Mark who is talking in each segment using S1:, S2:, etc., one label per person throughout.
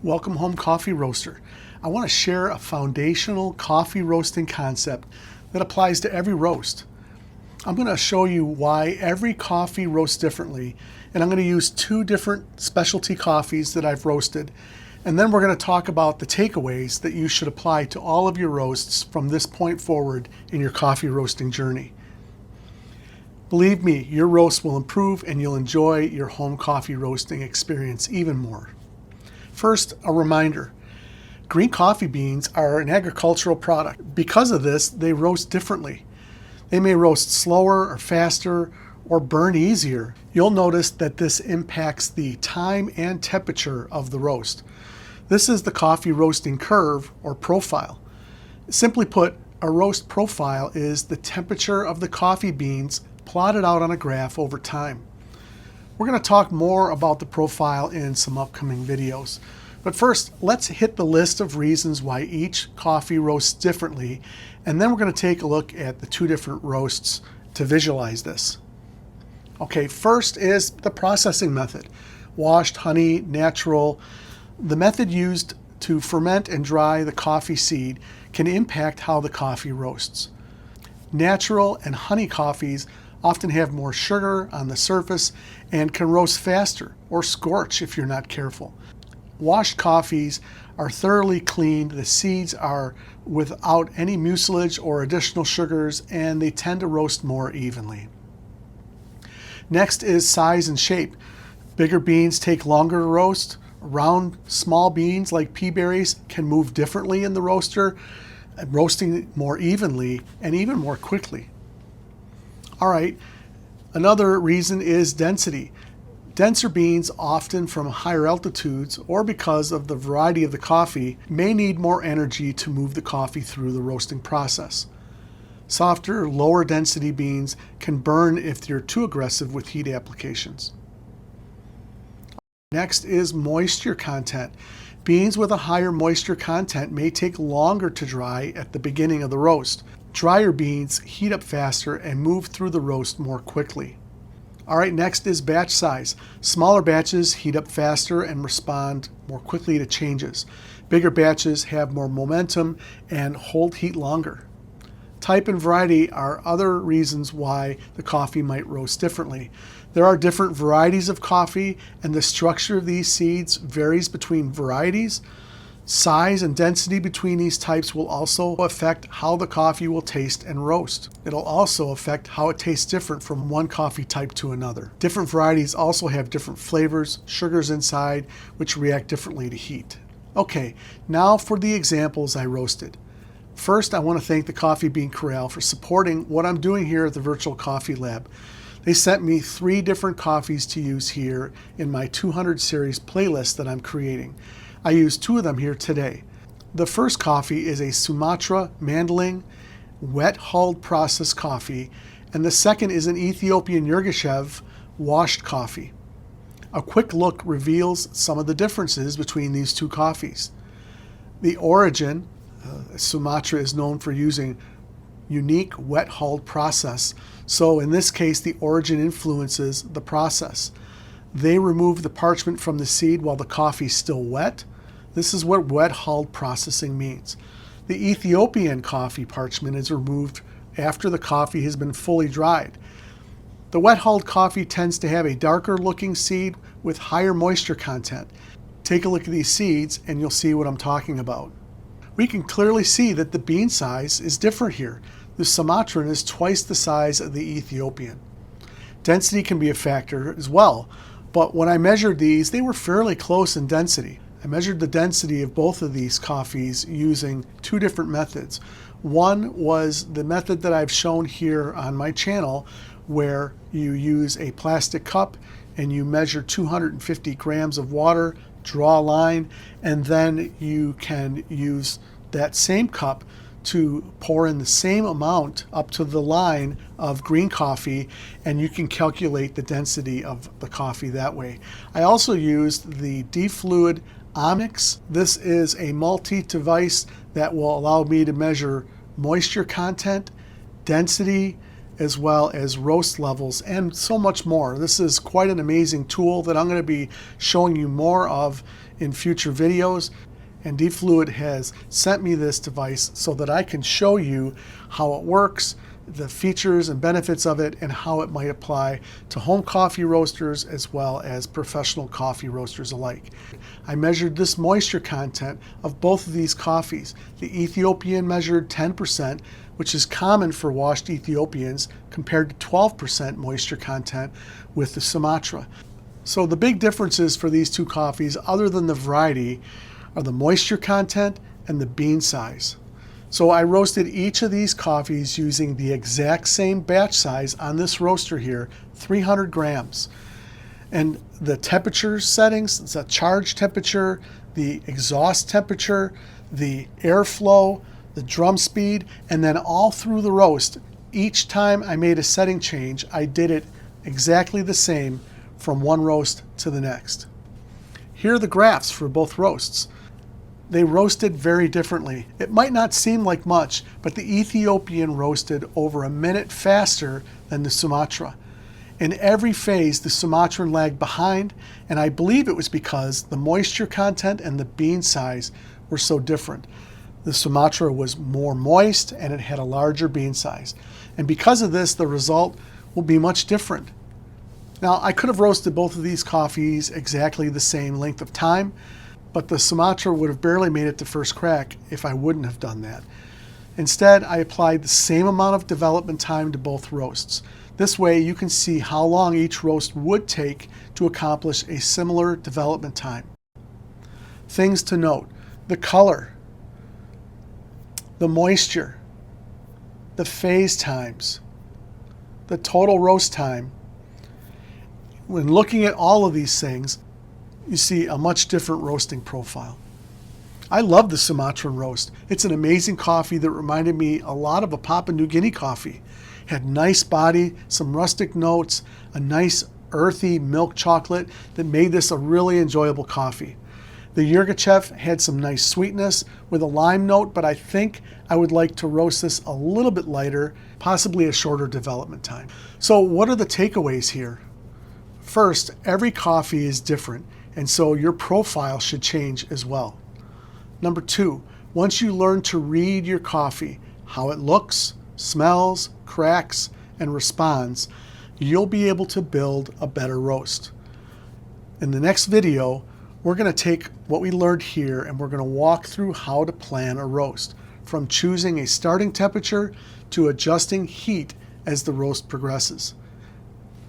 S1: Welcome home, coffee roaster. I want to share a foundational coffee roasting concept that applies to every roast. I'm going to show you why every coffee roasts differently, and I'm going to use two different specialty coffees that I've roasted, and then we're going to talk about the takeaways that you should apply to all of your roasts from this point forward in your coffee roasting journey. Believe me, your roast will improve and you'll enjoy your home coffee roasting experience even more. First, a reminder. Green coffee beans are an agricultural product. Because of this, they roast differently. They may roast slower or faster or burn easier. You'll notice that this impacts the time and temperature of the roast. This is the coffee roasting curve or profile. Simply put, a roast profile is the temperature of the coffee beans plotted out on a graph over time. We're going to talk more about the profile in some upcoming videos. But first, let's hit the list of reasons why each coffee roasts differently, and then we're going to take a look at the two different roasts to visualize this. Okay, first is the processing method. Washed, honey, natural. The method used to ferment and dry the coffee seed can impact how the coffee roasts. Natural and honey coffees often have more sugar on the surface and can roast faster or scorch if you're not careful. Washed coffees are thoroughly cleaned, the seeds are without any mucilage or additional sugars, and they tend to roast more evenly. Next is size and shape. Bigger beans take longer to roast. Round, small beans like pea berries can move differently in the roaster, roasting more evenly and even more quickly. All right, another reason is density. Denser beans, often from higher altitudes or because of the variety of the coffee, may need more energy to move the coffee through the roasting process. Softer, lower density beans can burn if you're too aggressive with heat applications. Next is moisture content. Beans with a higher moisture content may take longer to dry at the beginning of the roast. Drier beans heat up faster and move through the roast more quickly. All right, next is batch size. Smaller batches heat up faster and respond more quickly to changes. Bigger batches have more momentum and hold heat longer. Type and variety are other reasons why the coffee might roast differently. There are different varieties of coffee, and the structure of these seeds varies between varieties. Size and density between these types will also affect how the coffee will taste and roast. It'll also affect how it tastes different from one coffee type to another. Different varieties also have different flavors, sugars inside, which react differently to heat. Okay, now for the examples I roasted. First, I want to thank the Coffee Bean Corral for supporting what I'm doing here at the Virtual Coffee Lab. They sent me 3 different coffees to use here in my 200 series playlist that I'm creating. I used 2 of them here today. The first coffee is a Sumatra Mandheling wet hulled processed coffee, and the second is an Ethiopian Yirgacheffe washed coffee. A quick look reveals some of the differences between these 2 coffees. The origin, Sumatra is known for using unique wet hulled process, so in this case the origin influences the process. They remove the parchment from the seed while the coffee is still wet. This is what wet hulled processing means. The Ethiopian coffee parchment is removed after the coffee has been fully dried. The wet hulled coffee tends to have a darker looking seed with higher moisture content. Take a look at these seeds and you'll see what I'm talking about. We can clearly see that the bean size is different here. The Sumatran is twice the size of the Ethiopian. Density can be a factor as well, but when I measured these, they were fairly close in density. I measured the density of both of these coffees using 2 different methods. One was the method that I've shown here on my channel, where you use a plastic cup and you measure 250 grams of water, draw a line, and then you can use that same cup to pour in the same amount up to the line of green coffee, and you can calculate the density of the coffee that way. I also used the D-Fluid Onyx. This is a multi-device that will allow me to measure moisture content, density, as well as roast levels, and so much more. This is quite an amazing tool that I'm going to be showing you more of in future videos. And D-Fluid has sent me this device so that I can show you how it works, the features and benefits of it, and how it might apply to home coffee roasters as well as professional coffee roasters alike. I measured this moisture content of both of these coffees. The Ethiopian measured 10%, which is common for washed Ethiopians, compared to 12% moisture content with the Sumatra. So the big differences for these two coffees, other than the variety, are the moisture content and the bean size. So I roasted each of these coffees using the exact same batch size on this roaster here, 300 grams. And the temperature settings, the charge temperature, the exhaust temperature, the airflow, the drum speed, and then all through the roast, each time I made a setting change, I did it exactly the same from one roast to the next. Here are the graphs for both roasts. They roasted very differently. It might not seem like much, but the Ethiopian roasted over a minute faster than the Sumatra. In every phase, the Sumatran lagged behind, and I believe it was because the moisture content and the bean size were so different. The Sumatra was more moist and it had a larger bean size. And because of this, the result will be much different. Now, I could have roasted both of these coffees exactly the same length of time, but the Sumatra would have barely made it to first crack if I wouldn't have done that. Instead, I applied the same amount of development time to both roasts. This way you can see how long each roast would take to accomplish a similar development time. Things to note: the color, the moisture, the phase times, the total roast time. When looking at all of these things, you see a much different roasting profile. I love the Sumatran roast. It's an amazing coffee that reminded me a lot of a Papua New Guinea coffee. It had nice body, some rustic notes, a nice earthy milk chocolate that made this a really enjoyable coffee. The Yirgacheffe had some nice sweetness with a lime note, but I think I would like to roast this a little bit lighter, possibly a shorter development time. So what are the takeaways here? First, every coffee is different, and so your profile should change as well. Number two, once you learn to read your coffee, how it looks, smells, cracks, and responds, you'll be able to build a better roast. In the next video, we're going to take what we learned here and we're going to walk through how to plan a roast, from choosing a starting temperature to adjusting heat as the roast progresses.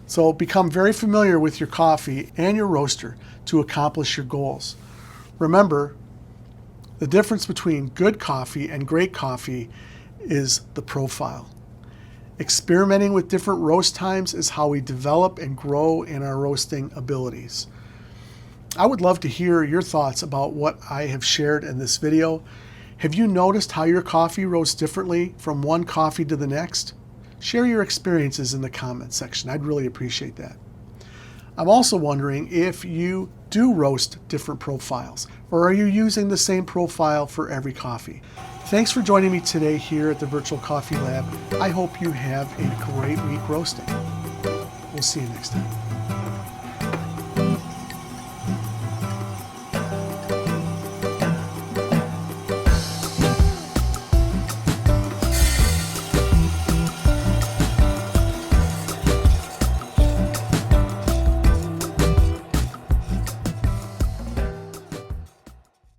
S1: So become very familiar with your coffee and your roaster to accomplish your goals. Remember, the difference between good coffee and great coffee is the profile. Experimenting with different roast times is how we develop and grow in our roasting abilities. I would love to hear your thoughts about what I have shared in this video. Have you noticed how your coffee roasts differently from one coffee to the next? Share your experiences in the comments section. I'd really appreciate that. I'm also wondering if you do roast different profiles, or are you using the same profile for every coffee? Thanks for joining me today here at the Virtual Coffee Lab. I hope you have a great week roasting. We'll see you next time.